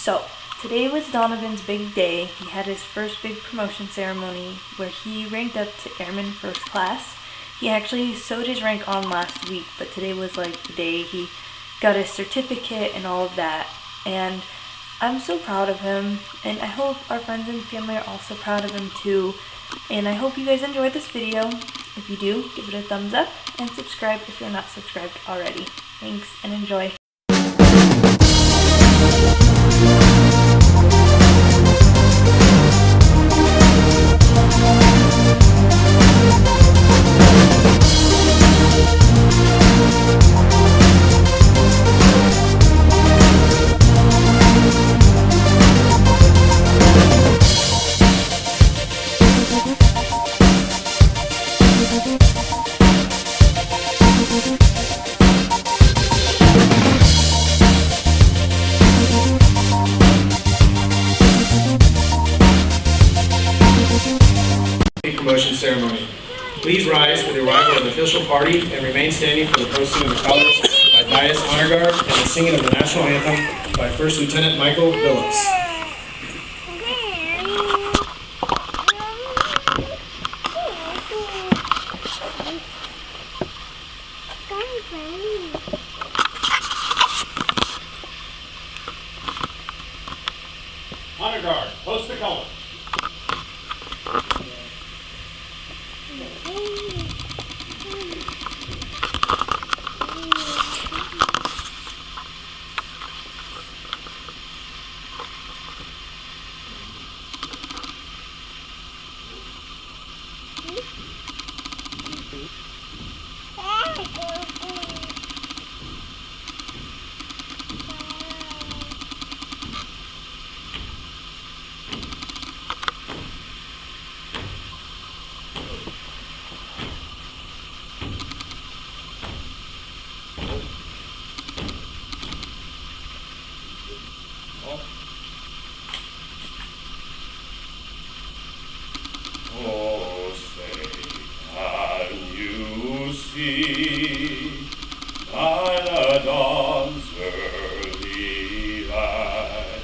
So, today was Donovan's big day. He had his first big promotion ceremony where he ranked up to Airman First Class. He actually sewed his rank on last week, but today was like the day he got his certificate and all of that. And I'm so proud of him, and I hope our friends and family are also proud of him too. And I hope you guys enjoyed this video. If you do, give it a thumbs up and subscribe if you're not subscribed already. Thanks and enjoy. Promotion ceremony. Please rise for the arrival of the official party and remain standing for the posting of the colors by Dias Honor Guard and the singing of the national anthem by First Lieutenant Michael Phillips. Honor Guard, post the colors. Oh, say, can you see by the dawn's early light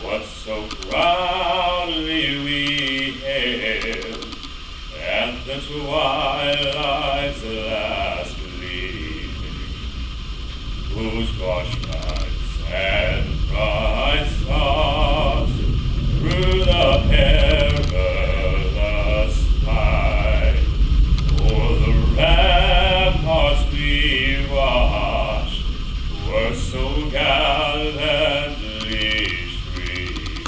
what so proudly we hailed at the twilight's last gleaming, whose brush lights and bright stars through the perilous fight o'er the ramparts we watched were so gallantly streaming,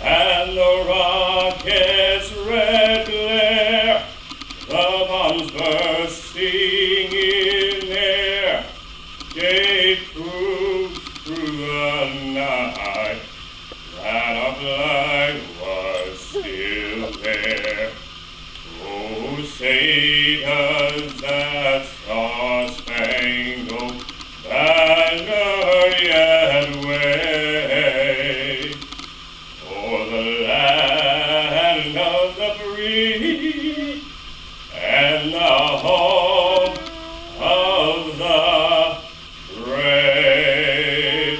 and the rocket's red glare, the bombs bursting in air, gave proof through the night that our flag was still there. Oh, say does that star-spangled banner yet wave o'er the land of the free and the home of the brave?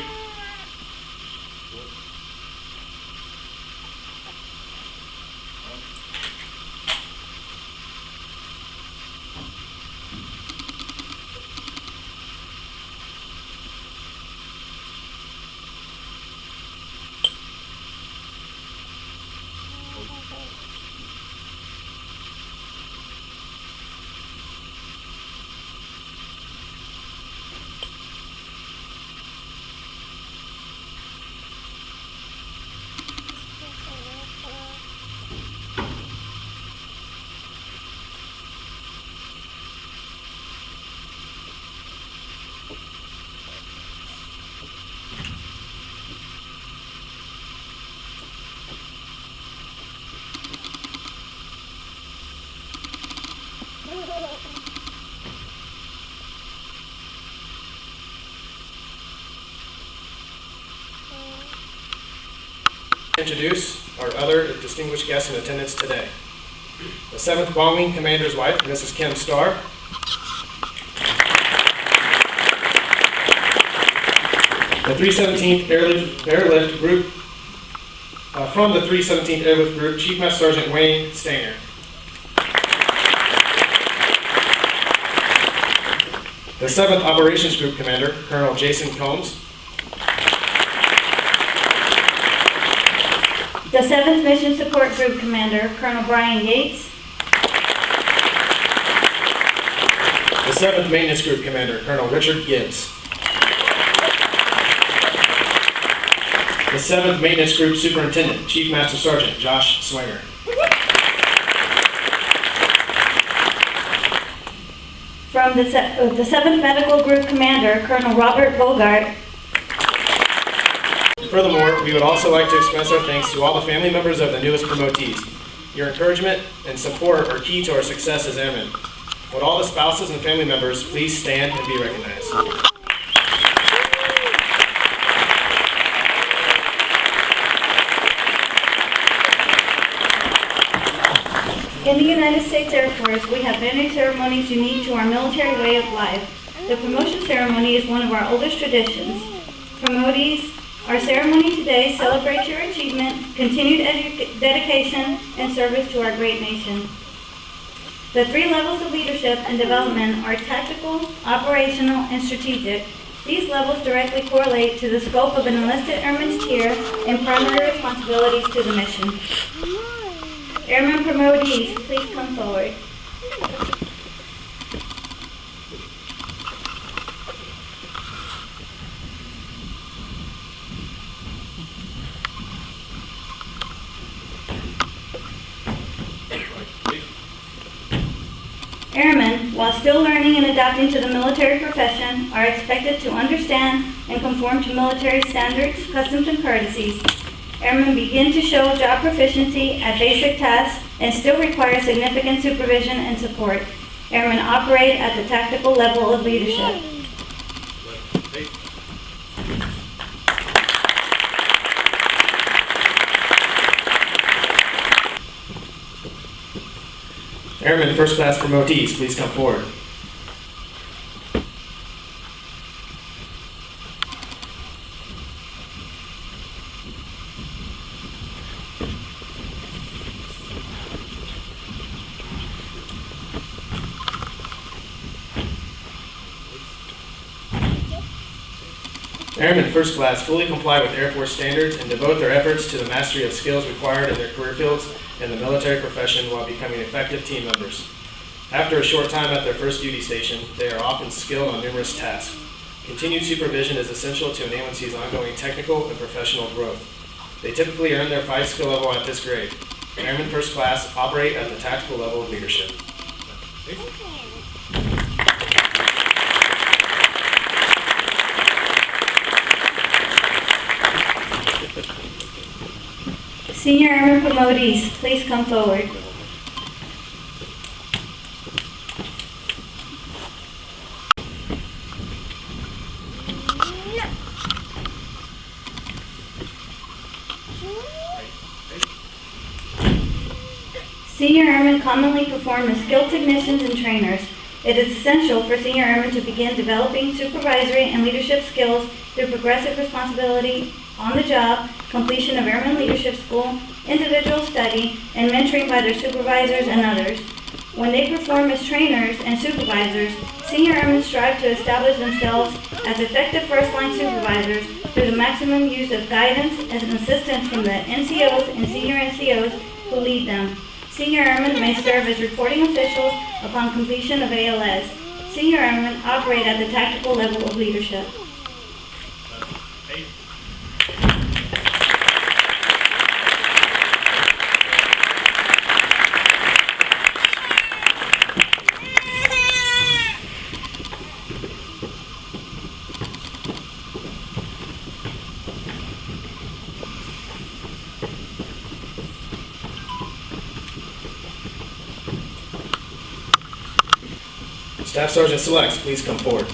Introduce our other distinguished guests in attendance today. The 7th Bomb Wing Commander's wife, Mrs. Kim Starr. The 317th Airlift Group, from the 317th Airlift Group, Chief Master Sergeant Wayne Stanger. The 7th Operations Group Commander, Colonel Jason Combs. The 7th Mission Support Group Commander, Colonel Brian Yates. The 7th Maintenance Group Commander, Colonel Richard Gibbs. The 7th Maintenance Group Superintendent, Chief Master Sergeant Josh Swinger. From the 7th Medical Group Commander, Colonel Robert Bogart. Furthermore, we would also like to express our thanks to all the family members of the newest promotees. Your encouragement and support are key to our success as airmen. Would all the spouses and family members please stand and be recognized? In the United States Air Force, we have many ceremonies unique to our military way of life. The promotion ceremony is one of our oldest traditions. Promotees, our ceremony today celebrates your achievement, continued dedication, and service to our great nation. The 3 levels of leadership and development are tactical, operational, and strategic. These levels directly correlate to the scope of an enlisted airman's tier and primary responsibilities to the mission. Airman promotees, please come forward. Airmen, while still learning and adapting to the military profession, are expected to understand and conform to military standards, customs, and courtesies. Airmen begin to show job proficiency at basic tasks and still require significant supervision and support. Airmen operate at the tactical level of leadership. Airmen First Class promotees, please come forward. Airmen First Class fully comply with Air Force standards and devote their efforts to the mastery of skills required in their career fields and the military profession while becoming effective team members. After a short time at their first duty station, they are often skilled on numerous tasks. Continued supervision is essential to an A1C's ongoing technical and professional growth. They typically earn their 5 skill level at this grade. Airmen First Class operate at the tactical level of leadership. Senior Airman promotees, please come forward. Senior Airmen commonly perform as skilled technicians and trainers. It is essential for senior airmen to begin developing supervisory and leadership skills through progressive responsibility on the job, completion of Airman Leadership School, individual study, and mentoring by their supervisors and others. When they perform as trainers and supervisors, senior airmen strive to establish themselves as effective first-line supervisors through the maximum use of guidance and assistance from the NCOs and senior NCOs who lead them. Senior airmen may serve as reporting officials upon completion of ALS. Senior airmen operate at the tactical level of leadership. Staff Sergeant Selects, please come forward.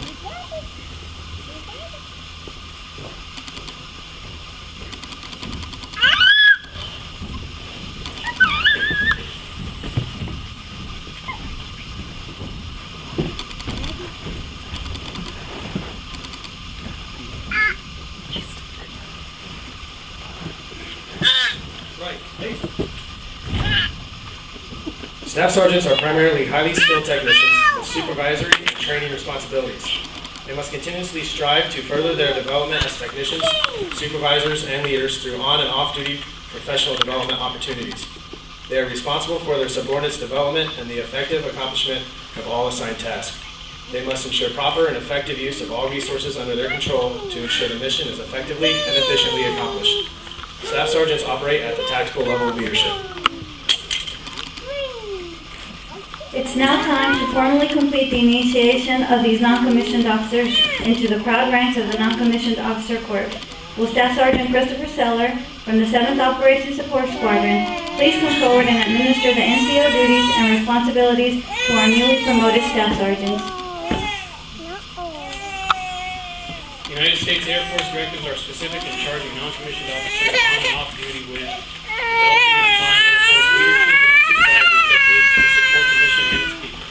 Staff sergeants are primarily highly skilled technicians with supervisory and training responsibilities. They must continuously strive to further their development as technicians, supervisors, and leaders through on and off-duty professional development opportunities. They are responsible for their subordinates' development and the effective accomplishment of all assigned tasks. They must ensure proper and effective use of all resources under their control to ensure the mission is effectively and efficiently accomplished. Staff sergeants operate at the tactical level of leadership. It's now time to formally complete the initiation of these non-commissioned officers into the proud ranks of the non-commissioned officer corps. Will Staff Sergeant Christopher Seller from the 7th Operations Support Squadron please come forward and administer the NCO duties and responsibilities to our newly promoted Staff Sergeants. United States Air Force directives are specific in charging non-commissioned officers on and off duty with developing and applying Air Force leadership and supervisory techniques to support the mission and its people,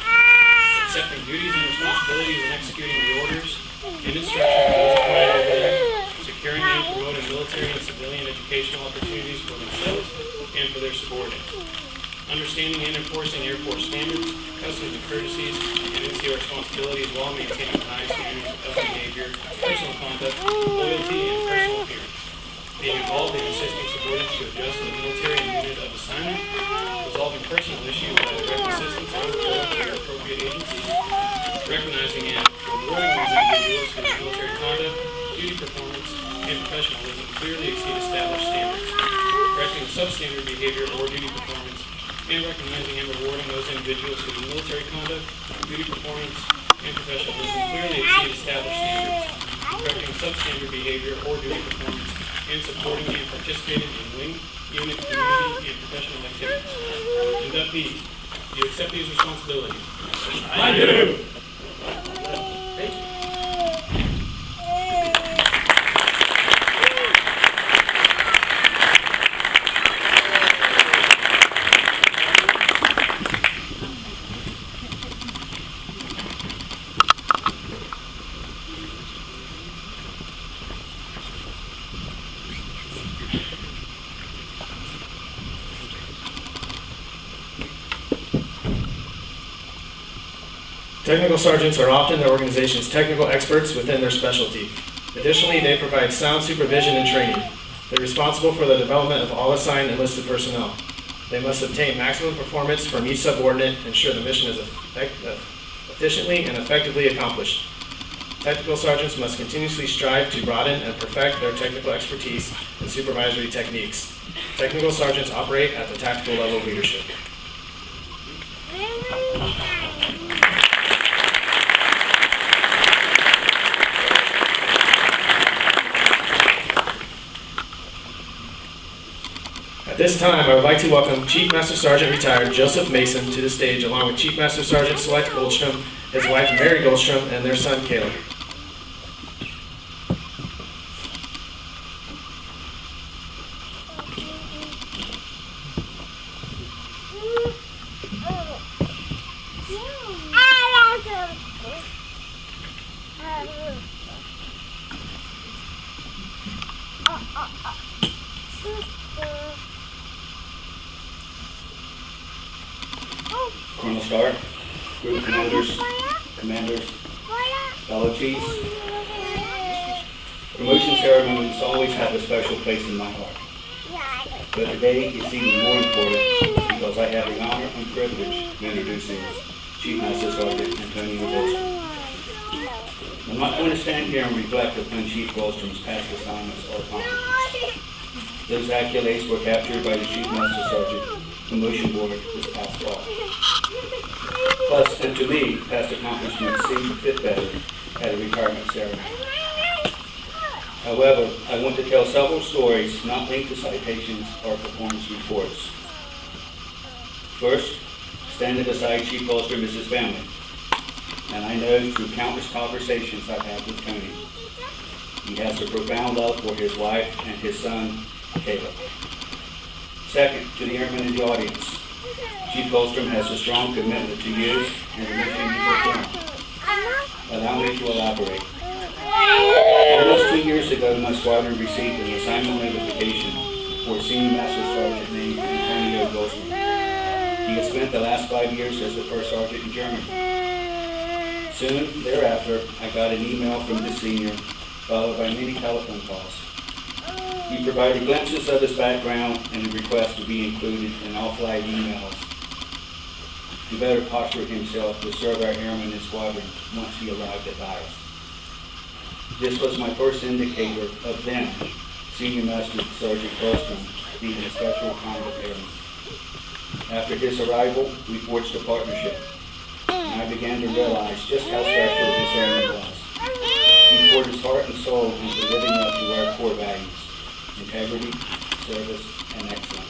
accepting duties and responsibilities and executing the orders and instructions notified over them, securing and promoting military and civilian educational opportunities for themselves and for their subordinates, understanding and enforcing Air Force standards, customs and courtesies, and NCO responsibilities while maintaining high standards of behavior, personal conduct, loyalty, and personal appearance. Being involved in assisting subordinates to adjust to the military and unit of assignment, resolving personal issues by direct assistance and referral to their appropriate agencies, recognizing and rewarding these individuals whose military conduct, duty performance, and professionalism clearly exceed established standards, correcting substandard behavior or duty performance, and recognizing and rewarding those individuals whose military conduct, duty performance, and professionalism clearly exceed established standards, correcting substandard behavior or duty performance, and supporting and participating in wing, unit, community, and professional activities. Inductees, do you accept these responsibilities? I do. Thank you. Technical sergeants are often their organization's technical experts within their specialty. Additionally, they provide sound supervision and training. They're responsible for the development of all assigned enlisted personnel. They must obtain maximum performance from each subordinate, ensure the mission is efficiently and effectively accomplished. Technical sergeants must continuously strive to broaden and perfect their technical expertise and supervisory techniques. Technical sergeants operate at the tactical level of leadership. At this time, I would like to welcome Chief Master Sergeant Retired Joseph Mason to the stage, along with Chief Master Sergeant Select Goldstrom, his wife Mary Goldstrom, and their son Caleb. Colonel Starr, group commanders, fellow chiefs. Promotion ceremonies always have a special place in my heart. But today is even more important because I have the honor and privilege of introducing Chief Master Sergeant Antonio Goldstrom. I'm not going to stand here and reflect upon Chief Goldstrom's past assignments or accomplishments. Those accolades were captured by the Chief Master Sergeant Promotion Board this past fall. Plus, and to me, past accomplishments seem to fit better at a retirement ceremony. However, I want to tell several stories not linked to citations or performance reports. First, standing beside Chief Goldstrom is his family, and I know through countless conversations I've had with Tony, he has a profound love for his wife and his son, Caleb. Second, to the airmen in the audience, Chief Goldstrom has a strong commitment to you and the mission you perform. Allow me to elaborate. Almost 2 years ago, my squadron received an assignment notification for Senior Master Sergeant named Antonio Goldsman. He has spent the last 5 years as the first sergeant in Germany. Soon thereafter, I got an email from the senior, followed by many telephone calls. He provided glimpses of his background and a request to be included in all flight emails to better posture himself to serve our airmen and squadron once he arrived at Bias. This was my first indicator of them, Senior Master Sergeant Goldsman, being a special kind of airman. After his arrival, we forged a partnership, and I began to realize just how special this airman was. He poured his heart and soul into living up to our core values: integrity, service, and excellence.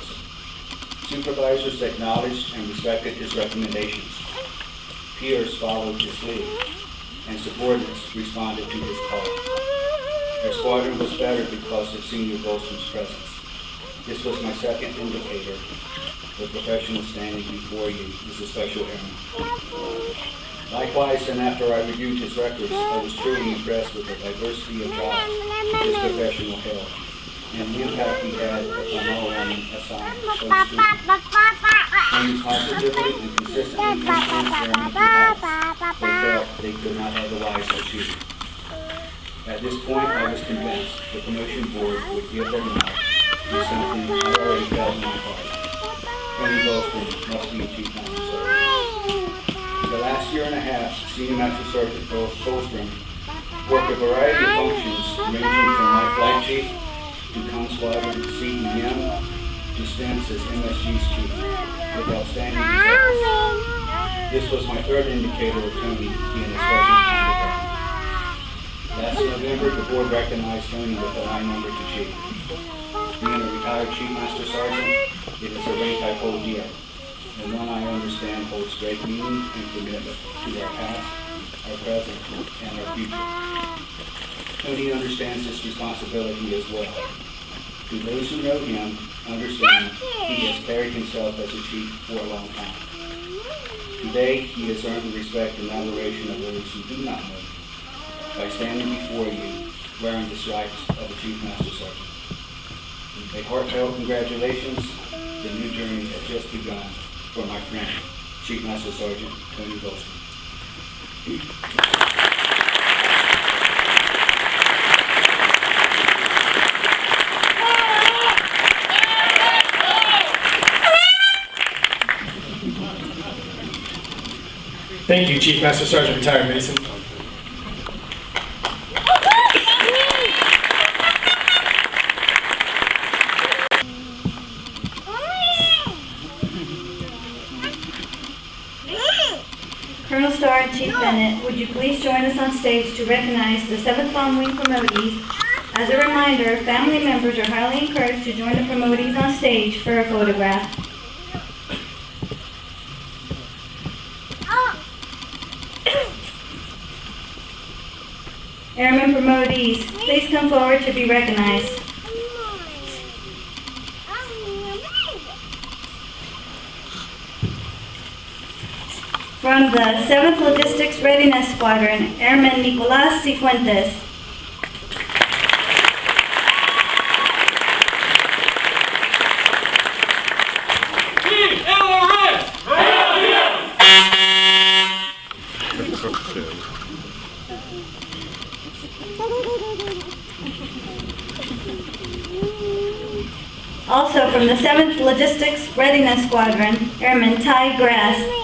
Supervisors acknowledged and respected his recommendations. Peers followed his lead, and subordinates responded to his call. Our squadron was better because of Senior Goldsman's presence. This was my second indicator. The professional standing before you is a special airman. Likewise, and after I reviewed his records, I was truly impressed with the diversity of jobs his professional held, and the impact he had upon all airmen assigned to those students. He used positively and consistently influenced airmen to heights they felt they could not otherwise achieve. At this point, I was convinced the promotion board would give their nod to something I already felt in my heart. Tony Goldsman must be a Chief Master Sergeant. For the last year and a half, Senior Master Sergeant Goldsman worked a variety of functions ranging from my flight chief to Con Squadron CEM to stints as MSG's chief with outstanding results. This was my third indicator of Tony being a special kind of airman. Last November, the board recognized Tony with the line number to chief. Being a retired Chief Master Sergeant, it is a rank I hold dear, and one I understand holds great meaning and commitment to our past, our present, and our future. Tony understands this responsibility as well. To those who know him, understand he has carried himself as a chief for a long time. Today, he has earned the respect and admiration of those who do not know him by standing before you, wearing the stripes of a Chief Master Sergeant. A heartfelt congratulations. The new journey has just begun for my friend, Chief Master Sergeant Tony Goldsman. Thank you, Chief Master Sergeant Retired Mason. Colonel Starr and Chief Bennett, would you please join us on stage to recognize the 7th Bomb Wing promotees? As a reminder, family members are highly encouraged to join the promotees on stage for a photograph. Airman promotees, please come forward to be recognized. From the 7th Logistics Readiness Squadron, Airman Nicolas Cifuentes. Also from the 7th Logistics Readiness Squadron, Airman Ty Grass.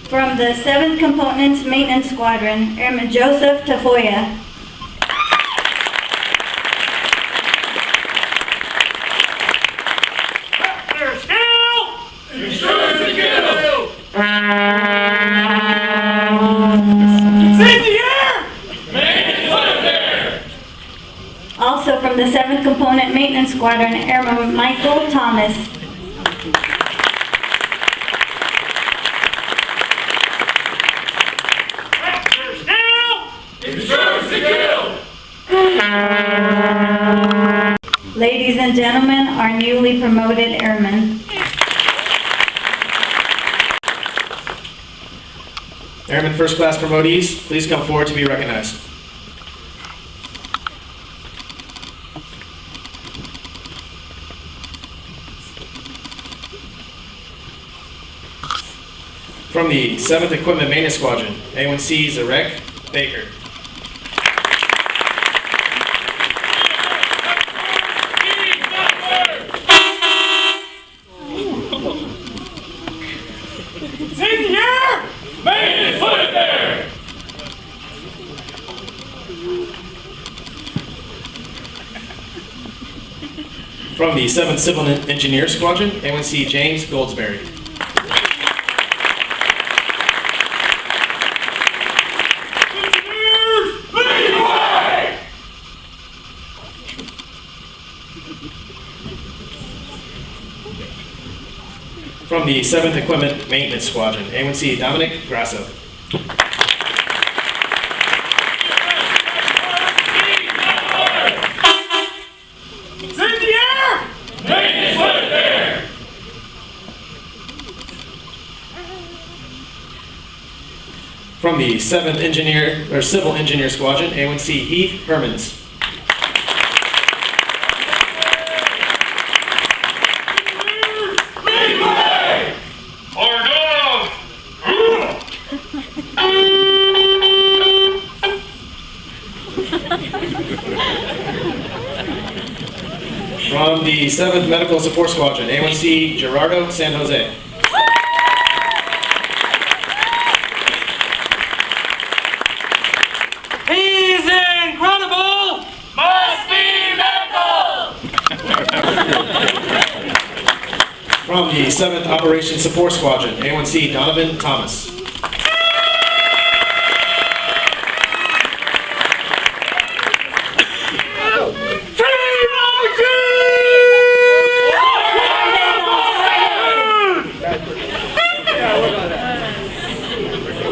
From the 7th Components Maintenance Squadron, Airman Joseph Tafoya. Also from the 7th Component Maintenance Squadron, Airman Michael Thomas. He deserves to kill! and gentlemen, our newly promoted airmen. Airman First Class promotees, please come forward to be recognized. From the 7th Equipment Maintenance Squadron, A1C Zarek Baker. It's in the air! Maintenance, put it there! From the 7th Civil Engineer Squadron, A1C James Goldsberry. From the 7th Equipment Maintenance Squadron, A1C Dominic Grasso. It's in the air! Maintenance, put it there! From the 7th Civil Engineer Squadron, A1C Heath Hermans. From the 7th Medical Support Squadron, A1C Gerardo San Jose. He's incredible! Must be medical! From the 7th Operations Support Squadron, A1C Donovan Thomas.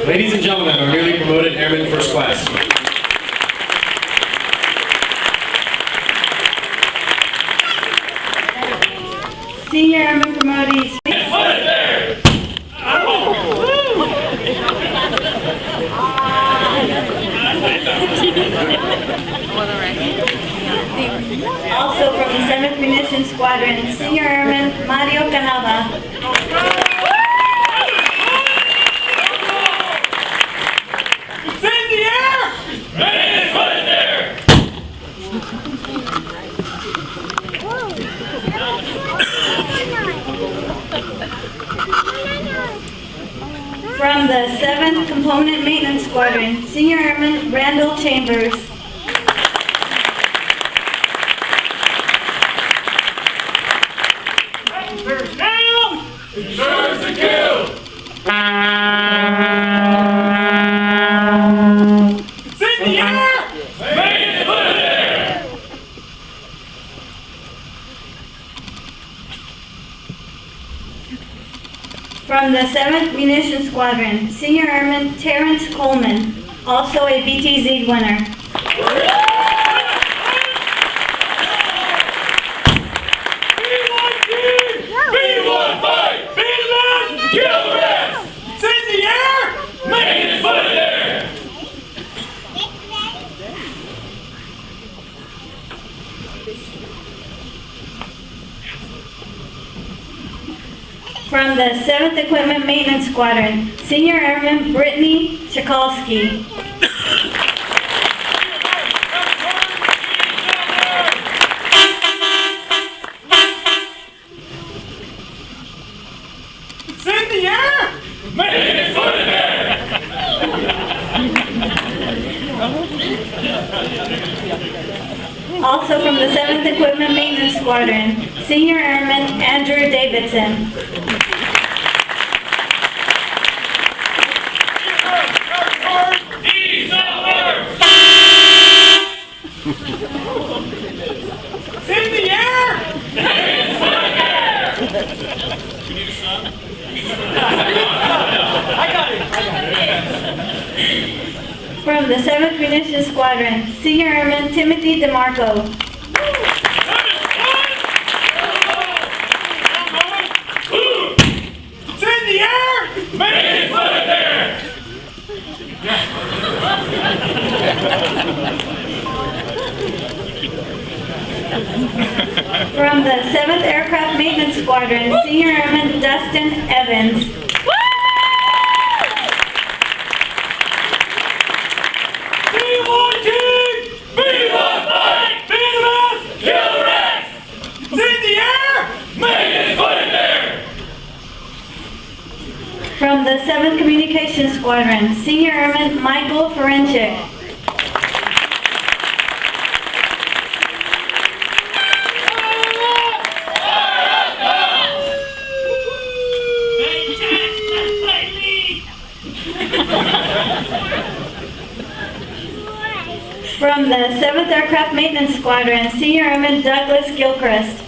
Ladies and gentlemen, our newly promoted Airman First Class. Senior airman promotees. Put it there! Also from the 7th Munition Squadron, Senior Airman Mario Canava. It's in the air! Maintenance, put it there! From the 7th Component Maintenance Squadron, Senior Airman Randall Chambers. There's down! Insurance to kill! It's in the air! Maintenance, put it there! From the 7th Munition Squadron, Senior Airman Terrence Coleman, also a BTZ winner. B1 fight! B1 kill the rest! It's in the air! Maintenance, put it there! From the 7th Equipment Maintenance Squadron, Senior Airman Brittany Chikalski. It's in the air! Maintenance, put it there! Also from the 7th Equipment Maintenance Squadron, Senior Airman Andrew Davidson. Ease over! It's in the air! Maintenance, put it there! You need a son? I got it! From the 7th Munition Squadron, Senior Airman Timothy DeMarco. there! From the 7th Aircraft Maintenance Squadron, Senior Airman Dustin Evans. From the 7th Communications Squadron, Senior Airman Michael Ferencik. From the 7th Aircraft Maintenance Squadron, Senior Airman Douglas Gilchrist.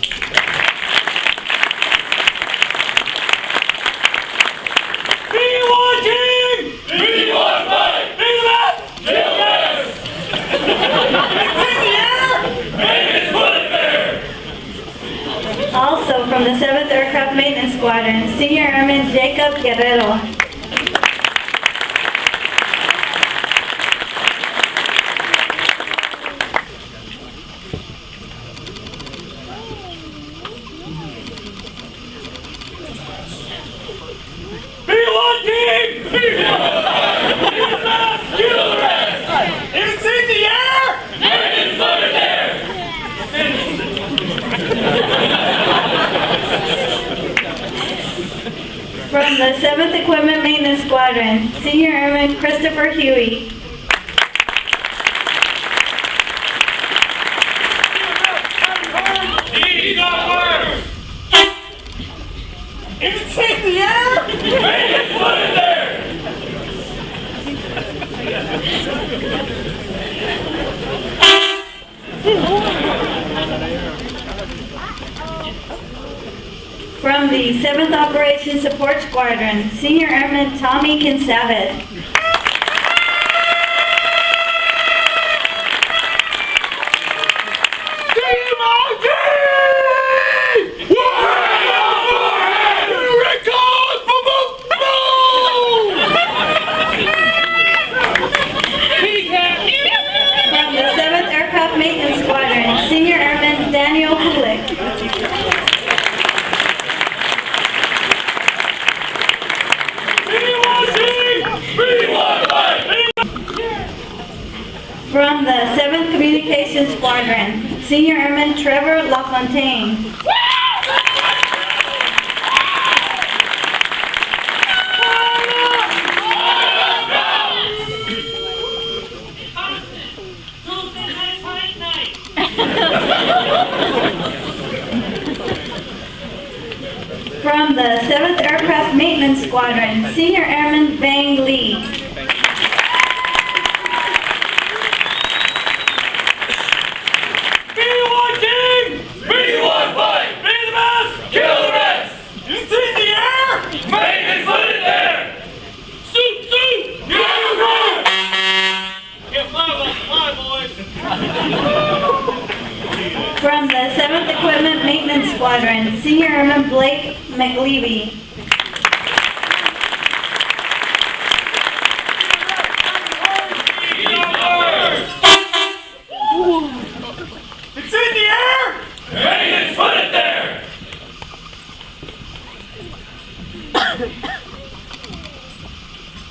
Also from the 7th Aircraft Maintenance Squadron, Senior Airman Jacob Guerrero. B1 team! Kill the rest! It's in the air! And it's under there! From the 7th Equipment Maintenance Squadron, Senior Airman Christopher Huey. He got worse! It's in the air! And it's under there! From the 7th Operations Support Squadron, Senior Airman Tommy Kinsavit. From the 7th Aircraft Maintenance Squadron, Senior Airman Daniel Kulik. From the 7th Communications Squadron, Senior Airman Trevor LaFontaine. From the 7th Aircraft Maintenance Squadron, Senior Airman Bang Lee. From the 7th Equipment Maintenance Squadron, Senior Airman Blake McLevy. It's in the air! Maintenance, put it there!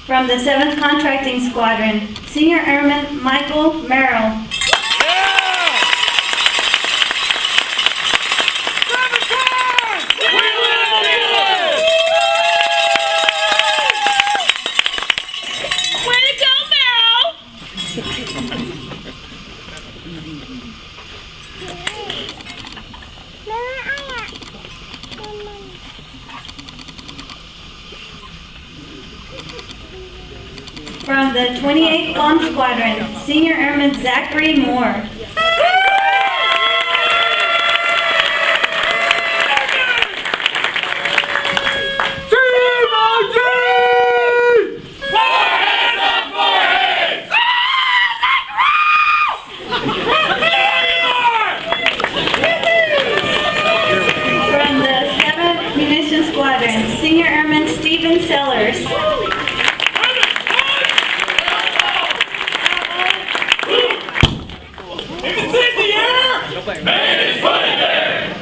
From the 7th Contracting Squadron, Senior Airman Michael Merrill. From the 28th Bomb Squadron, Senior Airman Zachary Moore. From the 7th Munition Squadron, Senior Airman Stephen Sellers. Man is put it there.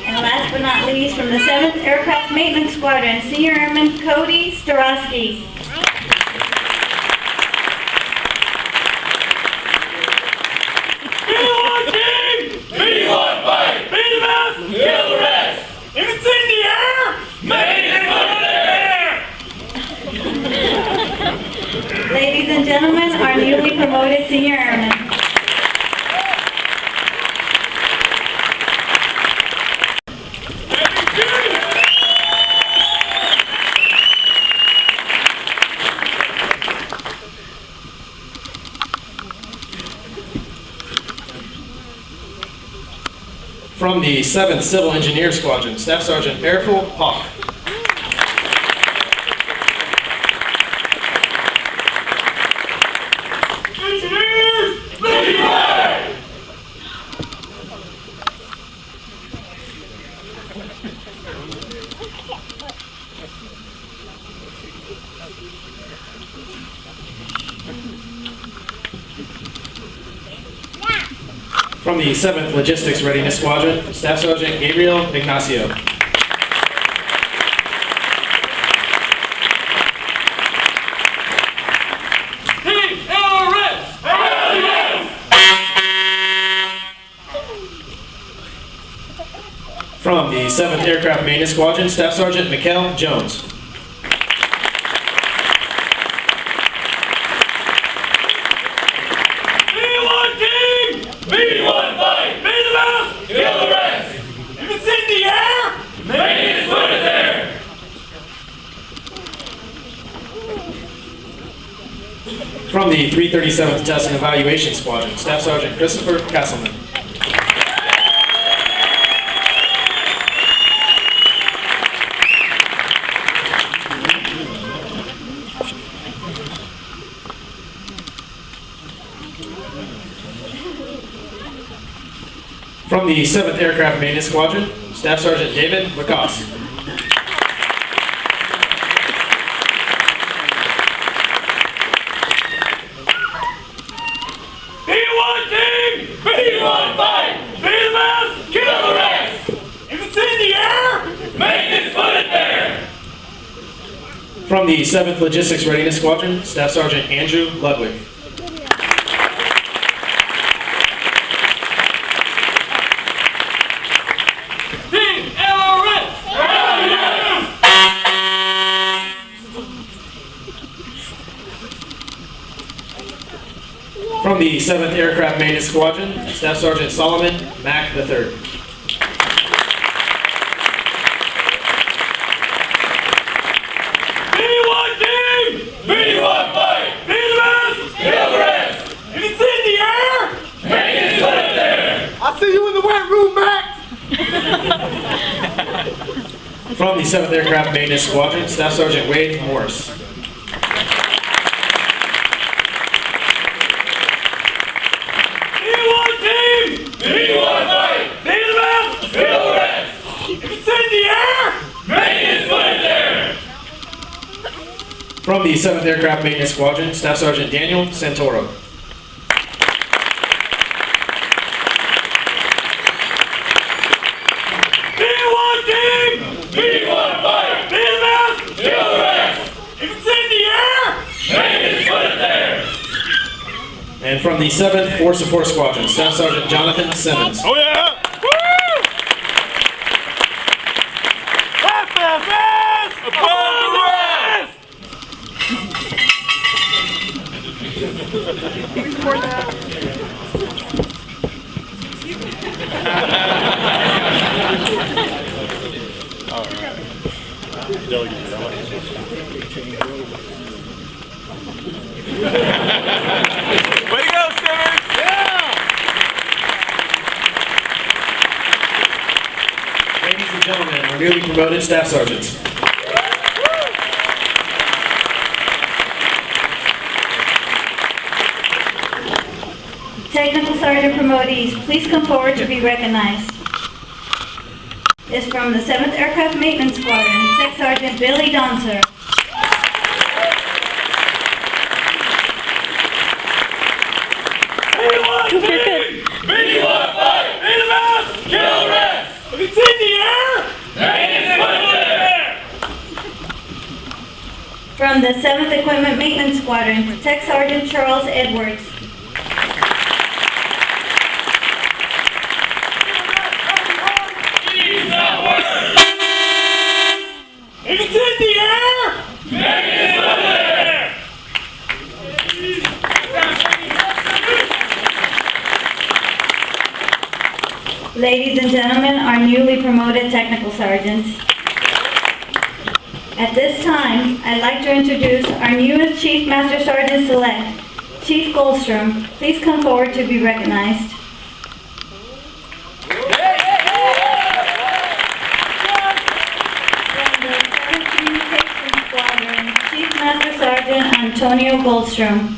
And last but not least, from the 7th Aircraft Maintenance Squadron, Senior Airman Cody Starosky. B1 team, B1 fight, be the best, kill the rest. If it's in the air, man is put it there. Ladies and gentlemen, our newly promoted Senior Airmen. From the 7th Civil Engineer Squadron, Staff Sergeant Erful Hawk. Engineers, lead way. From the 7th Logistics Readiness Squadron, Staff Sergeant Gabriel Ignacio. Team LRS, hell yes. From the 7th Aircraft Maintenance Squadron, Staff Sergeant Mikkel Jones. B1 team, B1 fight, be the best, kill the rest. If it's in the air, man is put it there. From the 337th Test and Evaluation Squadron, Staff Sergeant Christopher Castleman. From the 7th Aircraft Maintenance Squadron, Staff Sergeant David Lacoste. B1 team, B1 fight, be the best, kill the rest. If it's in the air, man is put it there. From the 7th Logistics Readiness Squadron, Staff Sergeant Andrew Ludwig. Team LRS, hell yes. From the 7th Aircraft Maintenance Squadron, Staff Sergeant Solomon Mack III. B1 team, B1 fight, be the best, kill the rest. If it's in the air, man is put it there. I see you in the wet room, Max. From the 7th Aircraft Maintenance Squadron, Staff Sergeant Wade Morris. B1 team, B1 fight, be the best, kill the rest. If it's in the air, man is put it there. From the 7th Aircraft Maintenance Squadron, Staff Sergeant Daniel Santoro. B1 team, B1 fight, be the best, kill the rest. If it's in the air, man is put it there. And from the 7th Force Support Squadron, Staff Sergeant Jonathan Simmons. Oh yeah! Woo! FFS above the rest! Way to go, Simmons! Yeah! Ladies and gentlemen, our newly promoted Staff Sergeants. Technical Sergeant promotees, please come forward to be recognized. Is from the 7th Aircraft Maintenance Squadron, Tech Sergeant Billy Donser. From the 7th Equipment Maintenance Squadron, Tech Sergeant Charles Edwards. If it's in the air, make it in the air. Ladies and gentlemen, our newly promoted technical sergeants. At this time, I'd like to introduce our newest Chief Master Sergeant Select, Chief Goldstrom. Please come forward to be recognized. From the 7th Communications Squadron, Chief Master Sergeant Antonio Goldstrom.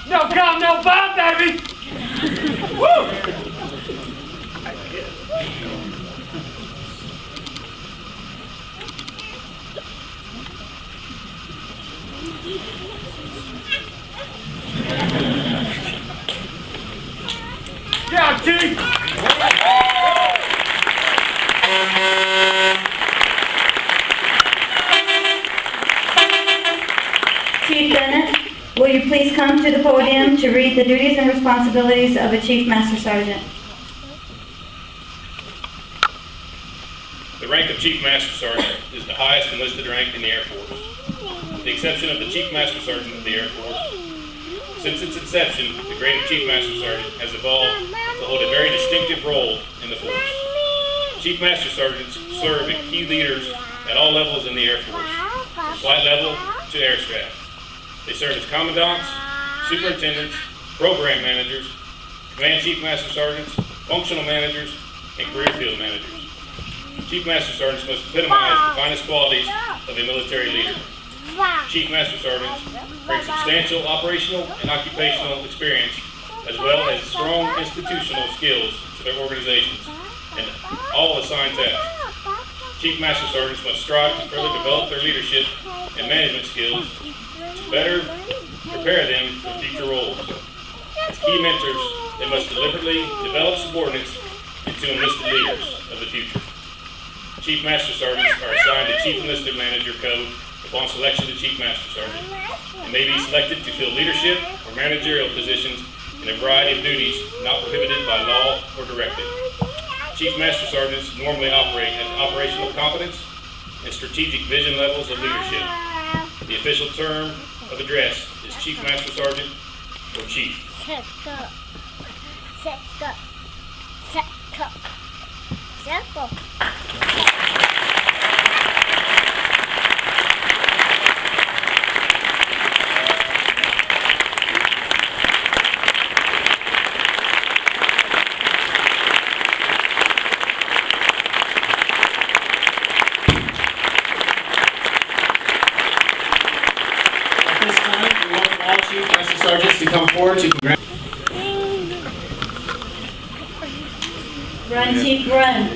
No come, no bomb, baby. Woo! Yeah, Chief. Chief Bennett, will you please come to the podium to read the duties and responsibilities of a Chief Master Sergeant? The rank of Chief Master Sergeant is the highest enlisted rank in the Air Force. With the exception of the Chief Master Sergeant of the Air Force, since its inception, the grade of Chief Master Sergeant has evolved to hold a very distinctive role in the force. Chief Master Sergeants serve as key leaders at all levels in the Air Force, from flight level to air staff. They serve as commandants, superintendents, program managers, command Chief Master Sergeants, functional managers, and career field managers. Chief Master Sergeants must epitomize the finest qualities of a military leader. Chief Master Sergeants bring substantial operational and occupational experience, as well as strong institutional skills to their organizations and all assigned tasks. Chief Master Sergeants must strive to further develop their leadership and management skills to better prepare them for future roles. As key mentors, they must deliberately develop subordinates into enlisted leaders of the future. Chief Master Sergeants are assigned a Chief Enlisted Manager code upon selection to Chief Master Sergeant, and may be selected to fill leadership or managerial positions in a variety of duties not prohibited by law or directive. Chief Master Sergeants normally operate at operational competence and strategic vision levels of leadership. The official term of address is Chief Master Sergeant or Chief. Sergeants to come forward to congratulate. Run, Chief, run.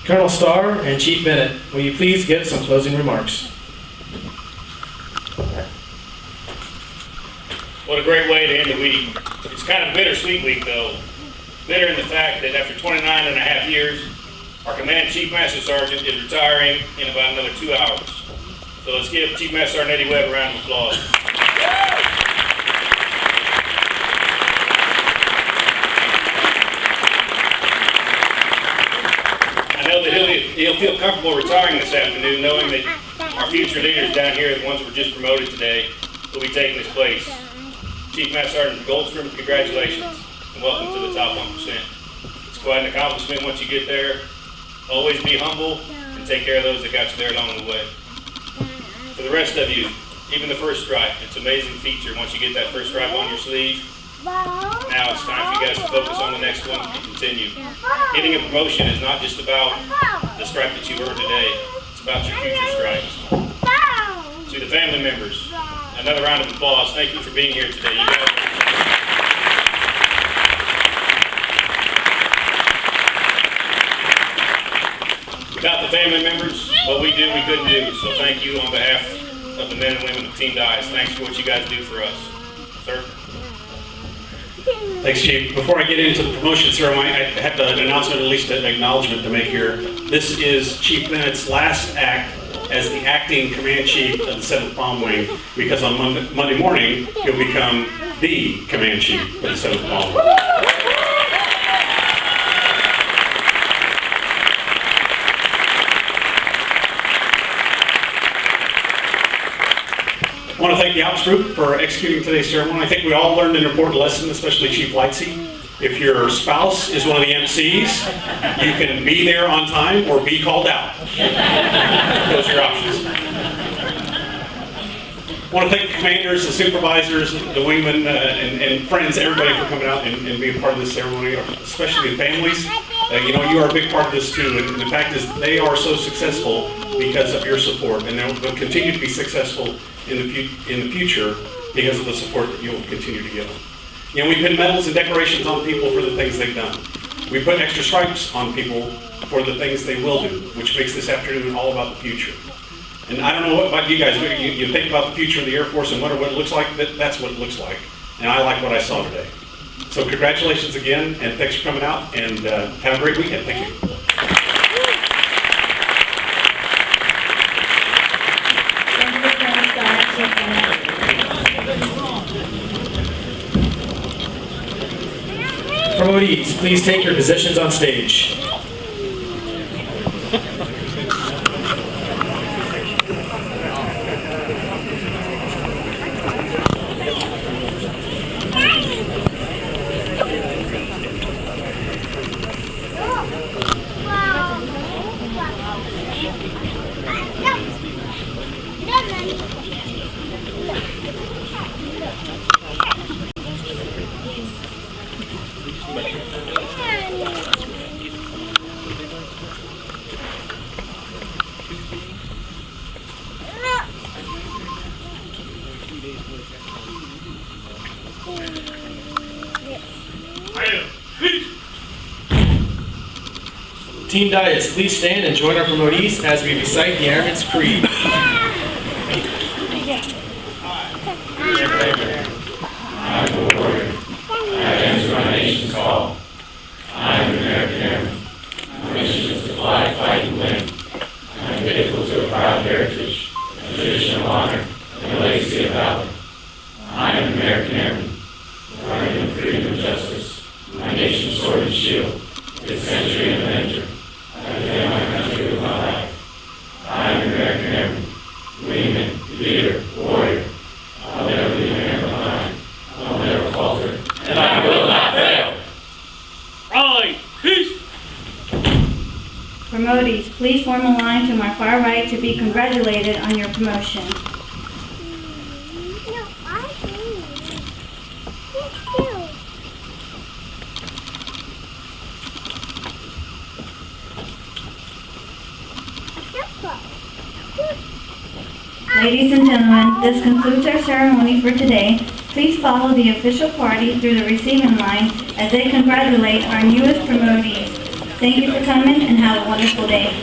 Colonel Starr and Chief Bennett, will you please give some closing remarks? What a great way to end the week. It's kind of a bittersweet week though. Bitter in the fact that after 29 and a half years, our Command Chief Master Sergeant is retiring in about another 2 hours. So let's give Chief Master Sergeant Eddie Webb a round of applause. I know that he'll feel comfortable retiring this afternoon, knowing that our future leaders down here, the ones that were just promoted today, will be taking his place. Chief Master Sergeant Goldstrom, congratulations, and welcome to the top 1%. It's quite an accomplishment once you get there. Always be humble and and take care of those that got you there along the way. For the rest of you, even the first stripe, it's an amazing feature once you get that first stripe on your sleeve. Now it's time for you guys to focus on the next one and continue. Getting a promotion is not just about the stripe that you earned today, it's about your future stripes. To the family members, another round of applause. Thank you for being here today. You guys Without the family members, what we do, we couldn't do. So thank you on behalf of the men and women of Team Dice. Thanks for what you guys do for us. Sir? Thanks, Chief. Before I get into the promotion ceremony, I have an announcement, at least an acknowledgement to make here. This is Chief Bennett's last act as the acting command chief of the 7th Bomb Wing, because on Monday morning, he'll become the command chief of the 7th Bomb Wing. I want to thank the ops group for executing today's ceremony. I think we all learned an important lesson, especially Chief Lightsey. If your spouse is one of the MCs, you can be there on time or be called out. Those are your options. I want to thank the commanders, the supervisors, the wingmen, and friends, everybody for coming out and being part of this ceremony, especially the families. You know, you are a big part of this too, and the fact is they are so successful because of your support, and they'll continue to be successful in the future because of the support that you'll continue to give them. You know, we pin medals and decorations on people for the things they've done. We put extra stripes on people for the things they will do, which makes this afternoon all about the future. And I don't know what about you guys, but you think about the future of the Air Force and wonder what it looks like, that's what it looks like. And I like what I saw today. So congratulations again, and thanks for coming out, and have a great weekend. Thank you. Promotees, please take your positions on stage. Team Dice, please stand and join our promotees as we recite the Airman's Creed. I'm a warrior. I answer my nation's call. I'm an American Airman. My mission is to fly, fight, and win. I'm faithful to a proud heritage, a tradition of honor, and a legacy of valor. I'm an American Airman, guardian of freedom and justice, my nation's sword and shield, its century and avenger. I defend my country with my life. I'm an American Airman, wingman, leader, warrior. I'll never leave an airman behind. I'll never falter, and I will not fail. Raleigh, peace! Promotees, please form a line to my far right to be congratulated on your promotion. Ladies and gentlemen, this concludes our ceremony for today. Please follow the official party through the receiving line as they congratulate our newest promotees. Thank you for coming and have a wonderful day.